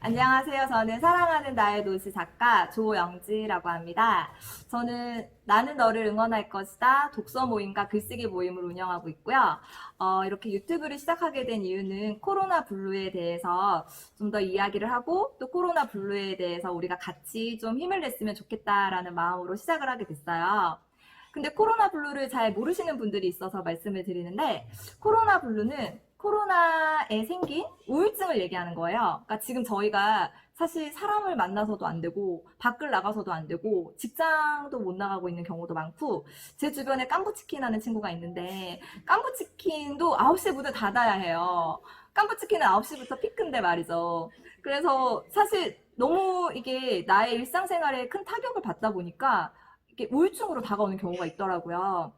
안녕하세요. 저는 사랑하는 나의 도시 작가 조영지라고 합니다. 저는 나는 너를 응원할 것이다 독서 모임과 글쓰기 모임을 운영하고 있고요. 이렇게 유튜브를 시작하게 된 이유는 코로나 블루에 대해서 좀 더 이야기를 하고 또 코로나 블루에 대해서 우리가 같이 좀 힘을 냈으면 좋겠다라는 마음으로 시작을 하게 됐어요. 근데 코로나 블루를 잘 모르시는 분들이 있어서 말씀을 드리는데 코로나 블루는 코로나에 생긴 우울증을 얘기하는 거예요. 그러니까 지금 저희가 사실 사람을 만나서도 안 되고 밖을 나가서도 안 되고 직장도 못 나가고 있는 경우도 많고 제 주변에 깐부치킨 하는 친구가 있는데 깐부치킨도 9시에 문을 닫아야 해요. 깐부치킨은 9시부터 피크인데 말이죠. 그래서 사실 너무 이게 나의 일상생활에 큰 타격을 받다 보니까 이게 우울증으로 다가오는 경우가 있더라고요.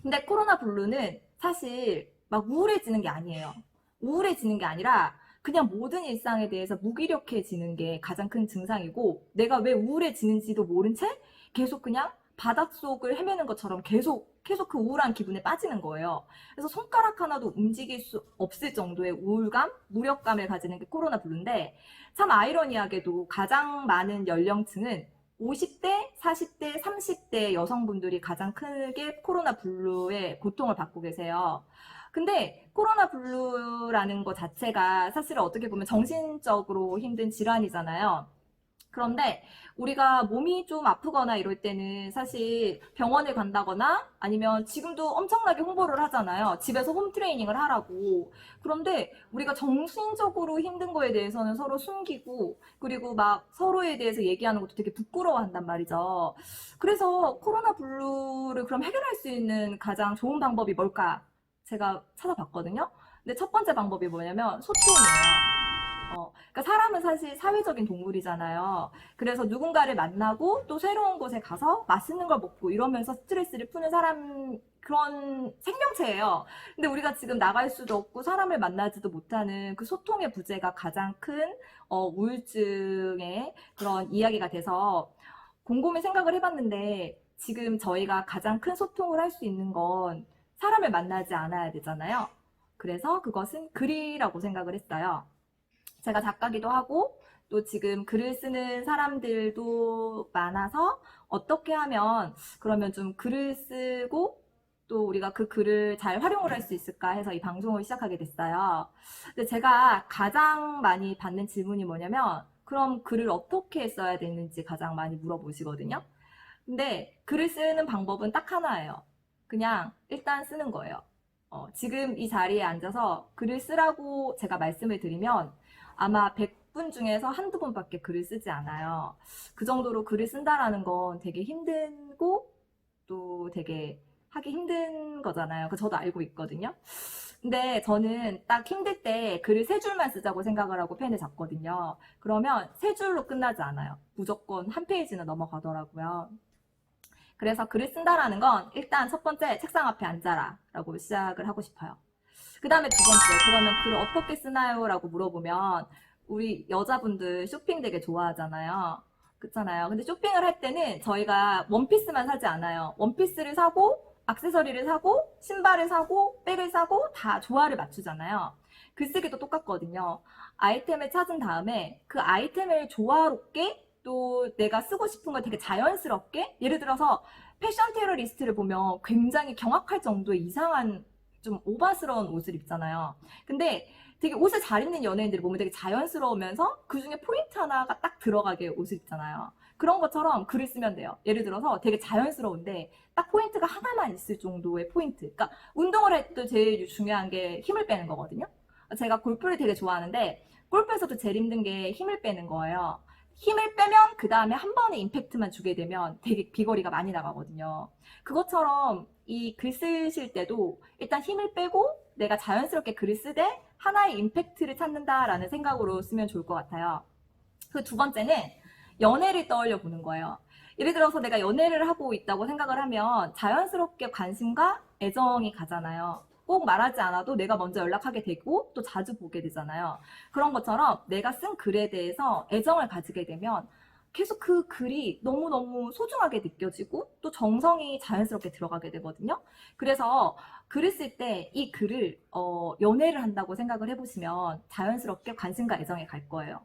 근데 코로나 블루는 사실 막 우울해지는 게 아니에요. 우울해지는 게 아니라 그냥 모든 일상에 대해서 무기력해지는 게 가장 큰 증상이고 내가 왜 우울해지는지도 모른 채 계속 그냥 바닷속을 헤매는 것처럼 계속 그 우울한 기분에 빠지는 거예요. 그래서 손가락 하나도 움직일 수 없을 정도의 우울감, 무력감을 가지는 게 코로나 블루인데 참 아이러니하게도 가장 많은 연령층은 50대, 40대, 30대 여성분들이 가장 크게 코로나 블루의 고통을 받고 계세요. 근데 코로나 블루라는 것 자체가 사실은 어떻게 보면 정신적으로 힘든 질환이잖아요. 그런데 우리가 몸이 좀 아프거나 이럴 때는 사실 병원에 간다거나 아니면 지금도 엄청나게 홍보를 하잖아요. 집에서 홈 트레이닝을 하라고. 그런데 우리가 정신적으로 힘든 거에 대해서는 서로 숨기고 그리고 막 서로에 대해서 얘기하는 것도 되게 부끄러워한단 말이죠. 그래서 코로나 블루를 그럼 해결할 수 있는 가장 좋은 방법이 뭘까? 제가 찾아봤거든요. 근데 첫 번째 방법이 뭐냐면 소통이에요. 그러니까 사람은 사실 사회적인 동물이잖아요. 그래서 누군가를 만나고 또 새로운 곳에 가서 맛있는 걸 먹고 이러면서 스트레스를 푸는 사람 그런 생명체예요. 근데 우리가 지금 나갈 수도 없고 사람을 만나지도 못하는 그 소통의 부재가 가장 큰 우울증의 그런 이야기가 돼서 곰곰이 생각을 해봤는데 지금 저희가 가장 큰 소통을 할 수 있는 건 사람을 만나지 않아야 되잖아요. 그래서 그것은 글이라고 생각을 했어요. 제가 작가기도 하고 또 지금 글을 쓰는 사람들도 많아서 어떻게 하면 그러면 좀 글을 쓰고 또 우리가 그 글을 잘 활용을 할 수 있을까 해서 이 방송을 시작하게 됐어요. 근데 제가 가장 많이 받는 질문이 뭐냐면 그럼 글을 어떻게 써야 되는지 가장 많이 물어보시거든요. 근데 글을 쓰는 방법은 딱 하나예요. 그냥 일단 쓰는 거예요. 지금 이 자리에 앉아서 글을 쓰라고 제가 말씀을 드리면 아마 100분 중에서 한두 분밖에 글을 쓰지 않아요. 그 정도로 글을 쓴다라는 건 되게 힘들고 또 되게 하기 힘든 거잖아요. 그 저도 알고 있거든요. 근데 저는 딱 힘들 때 글을 세 줄만 쓰자고 생각을 하고 펜을 잡거든요. 그러면 세 줄로 끝나지 않아요. 무조건 한 페이지는 넘어가더라고요. 그래서 글을 쓴다라는 건 일단 첫 번째 책상 앞에 앉아라 라고 시작을 하고 싶어요. 그 다음에 두 번째, 그러면 글을 어떻게 쓰나요? 라고 물어보면 우리 여자분들 쇼핑 되게 좋아하잖아요. 그렇잖아요. 근데 쇼핑을 할 때는 저희가 원피스만 사지 않아요. 원피스를 사고 액세서리를 사고 신발을 사고 백을 사고 다 조화를 맞추잖아요. 글쓰기도 똑같거든요. 아이템을 찾은 다음에 그 아이템을 조화롭게 또 내가 쓰고 싶은 걸 되게 자연스럽게 예를 들어서 패션 테러리스트를 보면 굉장히 경악할 정도의 이상한 좀 오바스러운 옷을 입잖아요. 근데 되게 옷을 잘 입는 연예인들이 보면 되게 자연스러우면서 그 중에 포인트 하나가 딱 들어가게 옷을 입잖아요. 그런 것처럼 글을 쓰면 돼요. 예를 들어서 되게 자연스러운데 딱 포인트가 하나만 있을 정도의 포인트. 그러니까 운동을 할 때 제일 중요한 게 힘을 빼는 거거든요. 제가 골프를 되게 좋아하는데 골프에서도 제일 힘든 게 힘을 빼는 거예요. 힘을 빼면 그 다음에 한 번에 임팩트만 주게 되면 되게 비거리가 많이 나가거든요. 그것처럼 이 글 쓰실 때도 일단 힘을 빼고 내가 자연스럽게 글을 쓰되 하나의 임팩트를 찾는다라는 생각으로 쓰면 좋을 것 같아요. 그 두 번째는 연애를 떠올려 보는 거예요. 예를 들어서 내가 연애를 하고 있다고 생각을 하면 자연스럽게 관심과 애정이 가잖아요. 꼭 말하지 않아도 내가 먼저 연락하게 되고 또 자주 보게 되잖아요. 그런 것처럼 내가 쓴 글에 대해서 애정을 가지게 되면 계속 그 글이 너무너무 소중하게 느껴지고 또 정성이 자연스럽게 들어가게 되거든요. 그래서 글을 쓸 때 이 글을 연애를 한다고 생각을 해보시면 자연스럽게 관심과 애정이 갈 거예요.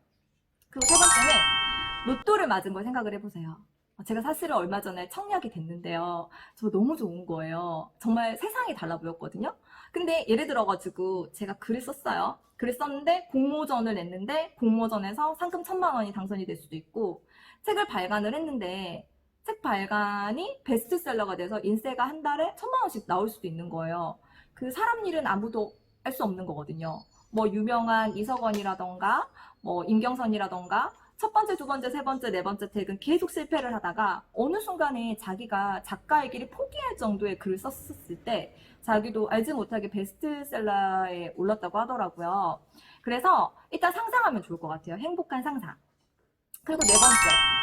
그리고 세 번째는 로또를 맞은 걸 생각을 해보세요. 제가 사실은 얼마 전에 청약이 됐는데요. 저 너무 좋은 거예요. 정말 세상이 달라 보였거든요. 근데 예를 들어가지고 제가 글을 썼어요. 글을 썼는데 공모전을 냈는데 공모전에서 상금 1,000만 원이 당선이 될 수도 있고, 책을 발간을 했는데 책 발간이 베스트셀러가 돼서 인세가 한 달에 1,000만 원씩 나올 수도 있는 거예요. 그 사람 일은 아무도 알 수 없는 거거든요. 뭐 유명한 이석원이라던가 뭐 임경선이라던가 첫 번째, 두 번째, 세 번째, 네 번째 책은 계속 실패를 하다가 어느 순간에 자기가 작가의 길을 포기할 정도의 글을 썼을 때 자기도 알지 못하게 베스트셀러에 올랐다고 하더라고요. 그래서 일단 상상하면 좋을 것 같아요. 행복한 상상. 그리고 네 번째,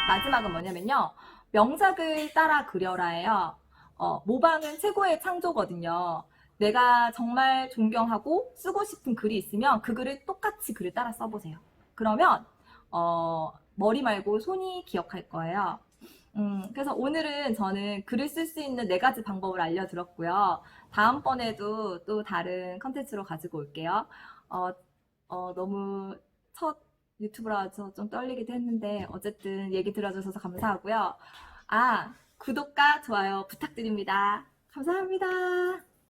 마지막은 뭐냐면요. 명작을 따라 그려라예요. 모방은 최고의 창조거든요. 내가 정말 존경하고 쓰고 싶은 글이 있으면 그 글을 똑같이 글을 따라 써보세요. 그러면 머리 말고 손이 기억할 거예요. 그래서 오늘은 저는 글을 쓸 수 있는 네 가지 방법을 알려드렸고요. 다음번에도 또 다른 컨텐츠로 가지고 올게요. 어, 너무 첫 유튜브라서 좀 떨리기도 했는데 어쨌든 얘기 들어주셔서 감사하고요. 구독과 좋아요 부탁드립니다. 감사합니다.